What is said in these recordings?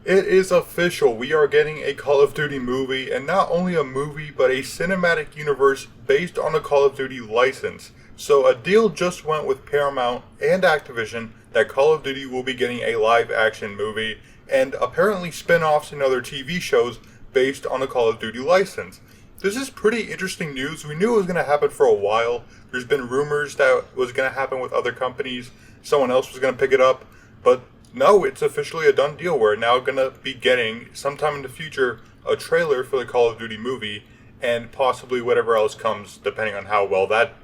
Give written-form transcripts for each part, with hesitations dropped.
It is official. We are getting a Call of Duty movie, and not only a movie, but a cinematic universe based on a Call of Duty license. So a deal just went with Paramount and Activision that Call of Duty will be getting a live action movie, and apparently spin-offs and other TV shows based on a Call of Duty license. This is pretty interesting news. We knew it was going to happen for a while. There's been rumors that it was going to happen with other companies. Someone else was going to pick it up, but no, it's officially a done deal. We're now going to be getting, sometime in the future, a trailer for the Call of Duty movie, and possibly whatever else comes, depending on how well that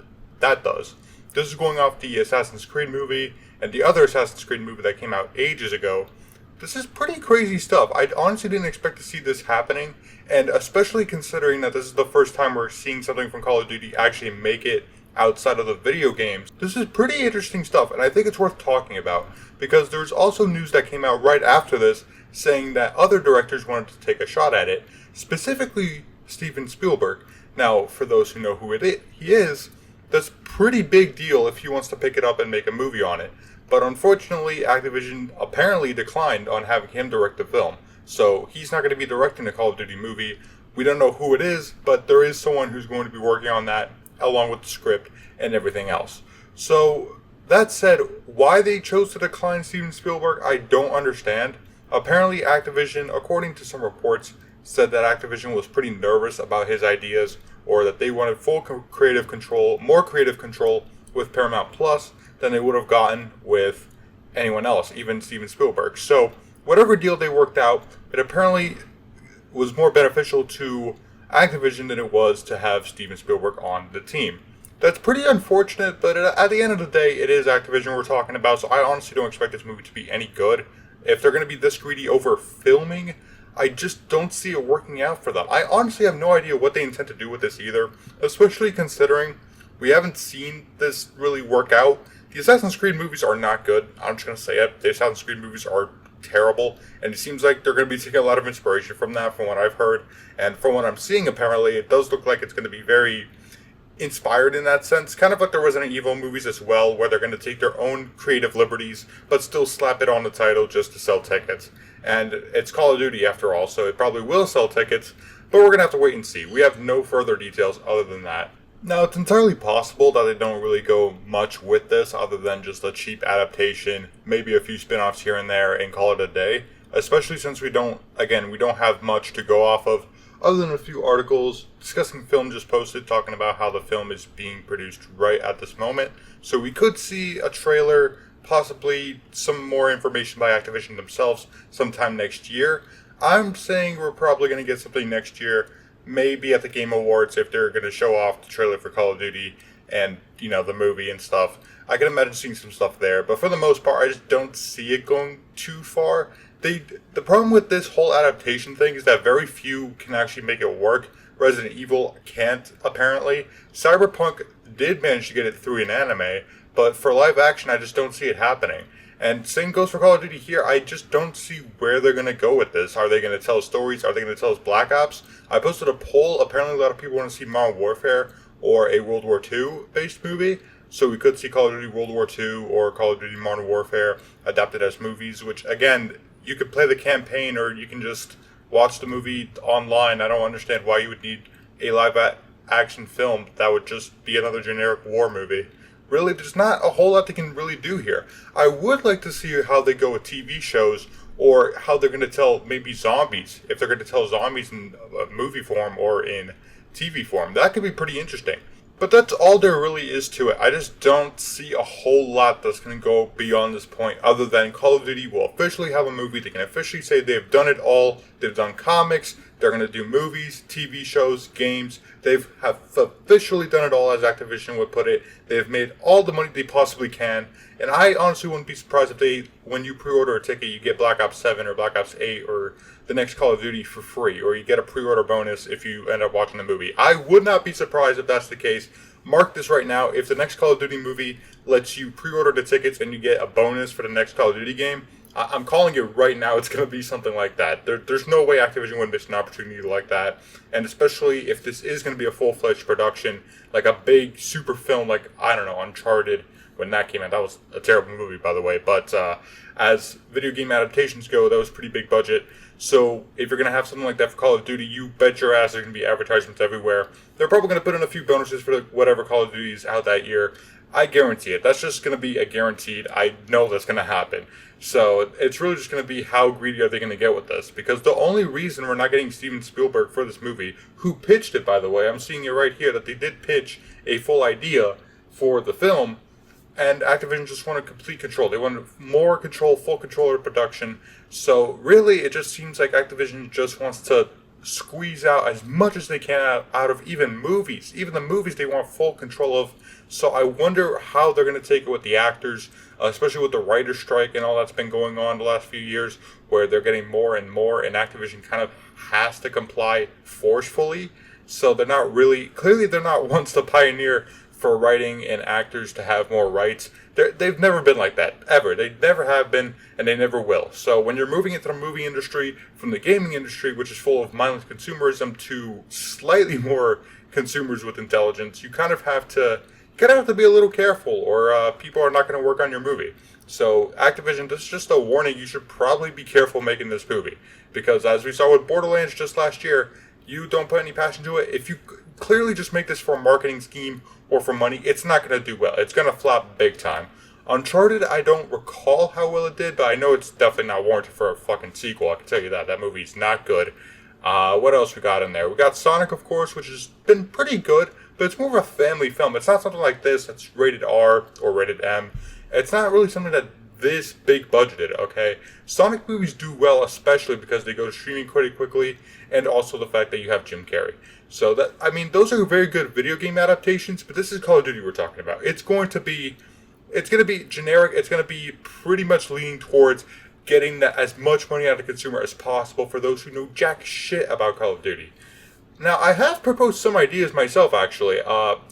does. This is going off the Assassin's Creed movie, and the other Assassin's Creed movie that came out ages ago. This is pretty crazy stuff. I honestly didn't expect to see this happening, and especially considering that this is the first time we're seeing something from Call of Duty actually make it outside of the video games. This is pretty interesting stuff, and I think it's worth talking about, because there's also news that came out right after this saying that other directors wanted to take a shot at it, specifically Steven Spielberg. Now, for those who know who he is, that's a pretty big deal if he wants to pick it up and make a movie on it. But unfortunately, Activision apparently declined on having him direct the film. So he's not going to be directing the Call of Duty movie. We don't know who it is, but there is someone who's going to be working on that, along with the script and everything else. So, that said, why they chose to decline Steven Spielberg, I don't understand. Apparently Activision, according to some reports, said that Activision was pretty nervous about his ideas, or that they wanted full creative control, more creative control with Paramount Plus than they would have gotten with anyone else, even Steven Spielberg. So, whatever deal they worked out, it apparently was more beneficial to Activision than it was to have Steven Spielberg on the team. That's pretty unfortunate, but at the end of the day, it is Activision we're talking about, so I honestly don't expect this movie to be any good. If they're going to be this greedy over filming, I just don't see it working out for them. I honestly have no idea what they intend to do with this either, especially considering we haven't seen this really work out. The Assassin's Creed movies are not good. I'm just going to say it. The Assassin's Creed movies are terrible, and it seems like they're going to be taking a lot of inspiration from that, from what I've heard, and from what I'm seeing apparently it does look like it's going to be very inspired in that sense, kind of like the Resident Evil movies as well, where they're going to take their own creative liberties but still slap it on the title just to sell tickets. And it's Call of Duty after all, so it probably will sell tickets, but we're going to have to wait and see. We have no further details other than that. Now, it's entirely possible that they don't really go much with this other than just a cheap adaptation, maybe a few spin-offs here and there, and call it a day. Especially since we don't have much to go off of other than a few articles discussing film just posted talking about how the film is being produced right at this moment. So we could see a trailer, possibly some more information by Activision themselves sometime next year. I'm saying we're probably going to get something next year. Maybe at the Game Awards if they're going to show off the trailer for Call of Duty and, the movie and stuff. I can imagine seeing some stuff there, but for the most part, I just don't see it going too far. The problem with this whole adaptation thing is that very few can actually make it work. Resident Evil can't, apparently. Cyberpunk did manage to get it through an anime, but for live action, I just don't see it happening. And same goes for Call of Duty here. I just don't see where they're going to go with this. Are they going to tell stories? Are they going to tell us Black Ops? I posted a poll. Apparently a lot of people want to see Modern Warfare or a World War II based movie. So we could see Call of Duty World War II or Call of Duty Modern Warfare adapted as movies, which again, you could play the campaign or you can just watch the movie online. I don't understand why you would need a live action film that would just be another generic war movie. Really, there's not a whole lot they can really do here. I would like to see how they go with TV shows or how they're going to tell maybe zombies. If they're going to tell zombies in movie form or in TV form. That could be pretty interesting. But that's all there really is to it. I just don't see a whole lot that's going to go beyond this point other than Call of Duty will officially have a movie. They can officially say they've done it all. They've done comics. They're going to do movies, TV shows, games. They've officially done it all, as Activision would put it. They've made all the money they possibly can. And I honestly wouldn't be surprised if when you pre-order a ticket, you get Black Ops 7 or Black Ops 8 or the next Call of Duty for free, or you get a pre-order bonus if you end up watching the movie. I would not be surprised if that's the case. Mark this right now. If the next Call of Duty movie lets you pre-order the tickets and you get a bonus for the next Call of Duty game, I'm calling it right now. It's going to be something like that. There's no way Activision would miss an opportunity like that. And especially if this is going to be a full-fledged production, like a big super film like, I don't know, Uncharted when that came out. That was a terrible movie, by the way. But as video game adaptations go, that was pretty big budget. So if you're going to have something like that for Call of Duty, you bet your ass there's going to be advertisements everywhere. They're probably going to put in a few bonuses for whatever Call of Duty is out that year. I guarantee it. That's just going to be a guaranteed. I know that's going to happen. So it's really just going to be how greedy are they going to get with this. Because the only reason we're not getting Steven Spielberg for this movie, who pitched it, by the way, I'm seeing it right here, that they did pitch a full idea for the film, and Activision just wanted complete control. They wanted more control, full control of production. So really, it just seems like Activision just wants to squeeze out as much as they can out of even movies. Even the movies they want full control of. So I wonder how they're going to take it with the actors, especially with the writer's strike and all that's been going on the last few years, where they're getting more and more, and Activision kind of has to comply forcefully. So they're not really, clearly they're not ones to pioneer for writing and actors to have more rights. They've never been like that, ever. They never have been, and they never will. So when you're moving into the movie industry, from the gaming industry, which is full of mindless consumerism, to slightly more consumers with intelligence, you kind of have to be a little careful, or people are not going to work on your movie. So Activision, this is just a warning. You should probably be careful making this movie, because as we saw with Borderlands just last year, you don't put any passion to it. If you clearly just make this for a marketing scheme or for money, it's not going to do well. It's going to flop big time. Uncharted, I don't recall how well it did, but I know it's definitely not warranted for a fucking sequel. I can tell you that. That movie's not good. What else we got in there? We got Sonic, of course, which has been pretty good, but it's more of a family film. It's not something like this that's rated R or rated M. It's not really something that this big budgeted, okay? Sonic movies do well, especially because they go to streaming pretty quickly, and also the fact that you have Jim Carrey. So that, I mean, those are very good video game adaptations, but this is Call of Duty we're talking about. It's going to be generic. It's going to be pretty much leaning towards getting as much money out of the consumer as possible for those who know jack shit about Call of Duty. Now, I have proposed some ideas myself, actually.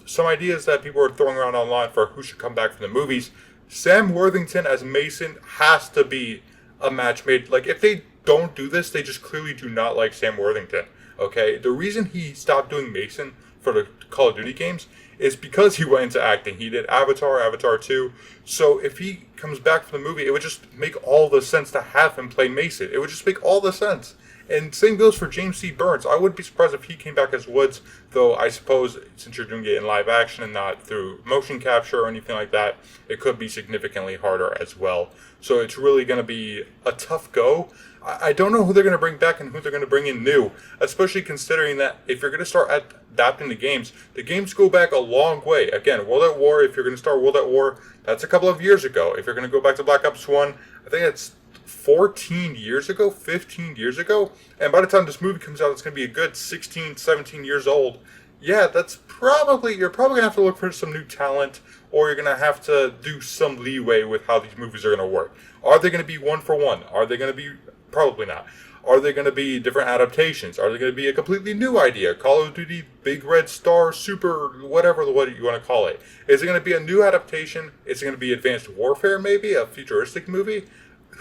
Some ideas that people are throwing around online for who should come back from the movies. Sam Worthington as Mason has to be a match made. Like, if they don't do this, they just clearly do not like Sam Worthington. Okay? The reason he stopped doing Mason for the Call of Duty games is because he went into acting. He did Avatar, Avatar 2. So if he comes back from the movie, it would just make all the sense to have him play Mason. It would just make all the sense. And same goes for James C. Burns. I wouldn't be surprised if he came back as Woods, though I suppose since you're doing it in live action and not through motion capture or anything like that, it could be significantly harder as well. So it's really going to be a tough go. I don't know who they're going to bring back and who they're going to bring in new, especially considering that if you're going to start adapting the games go back a long way. Again, World at War, if you're going to start World at War, that's a couple of years ago. If you're going to go back to Black Ops 1, I think it's 14 years ago, 15 years ago, and by the time this movie comes out, it's going to be a good 16, 17 years old. Yeah, you're probably going to have to look for some new talent, or you're going to have to do some leeway with how these movies are going to work. Are they going to be one for one? Are they going to be, probably not. Are they going to be different adaptations? Are they going to be a completely new idea? Call of Duty, Big Red Star, Super, whatever what you want to call it. Is it going to be a new adaptation? Is it going to be Advanced Warfare, maybe? A futuristic movie?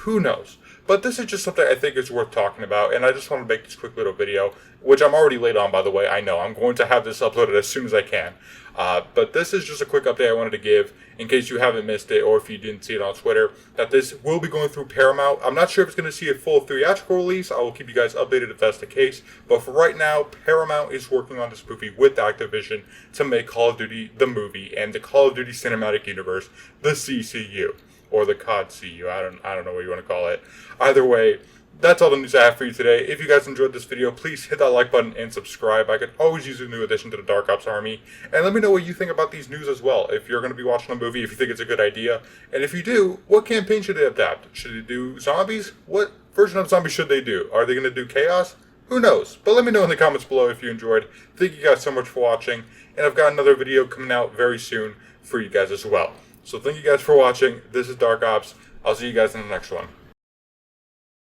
Who knows? But this is just something I think is worth talking about, and I just want to make this quick little video, which I'm already late on, by the way. I know. I'm going to have this uploaded as soon as I can. But this is just a quick update I wanted to give, in case you haven't missed it, or if you didn't see it on Twitter, that this will be going through Paramount. I'm not sure if it's going to see a full theatrical release. I will keep you guys updated if that's the case. But for right now, Paramount is working on this movie with Activision to make Call of Duty the movie, and the Call of Duty Cinematic Universe, the C.C.U. Or the Cod C.C.U. I don't know what you want to call it. Either way, that's all the news I have for you today. If you guys enjoyed this video, please hit that like button and subscribe. I could always use a new addition to the Dark Ops Army. And let me know what you think about these news as well. If you're going to be watching a movie, if you think it's a good idea. And if you do, what campaign should they adapt? Should they do zombies? What version of zombies should they do? Are they going to do chaos? Who knows? But let me know in the comments below if you enjoyed. Thank you guys so much for watching. And I've got another video coming out very soon for you guys as well. So thank you guys for watching. This is Dark Ops. I'll see you guys in the next one.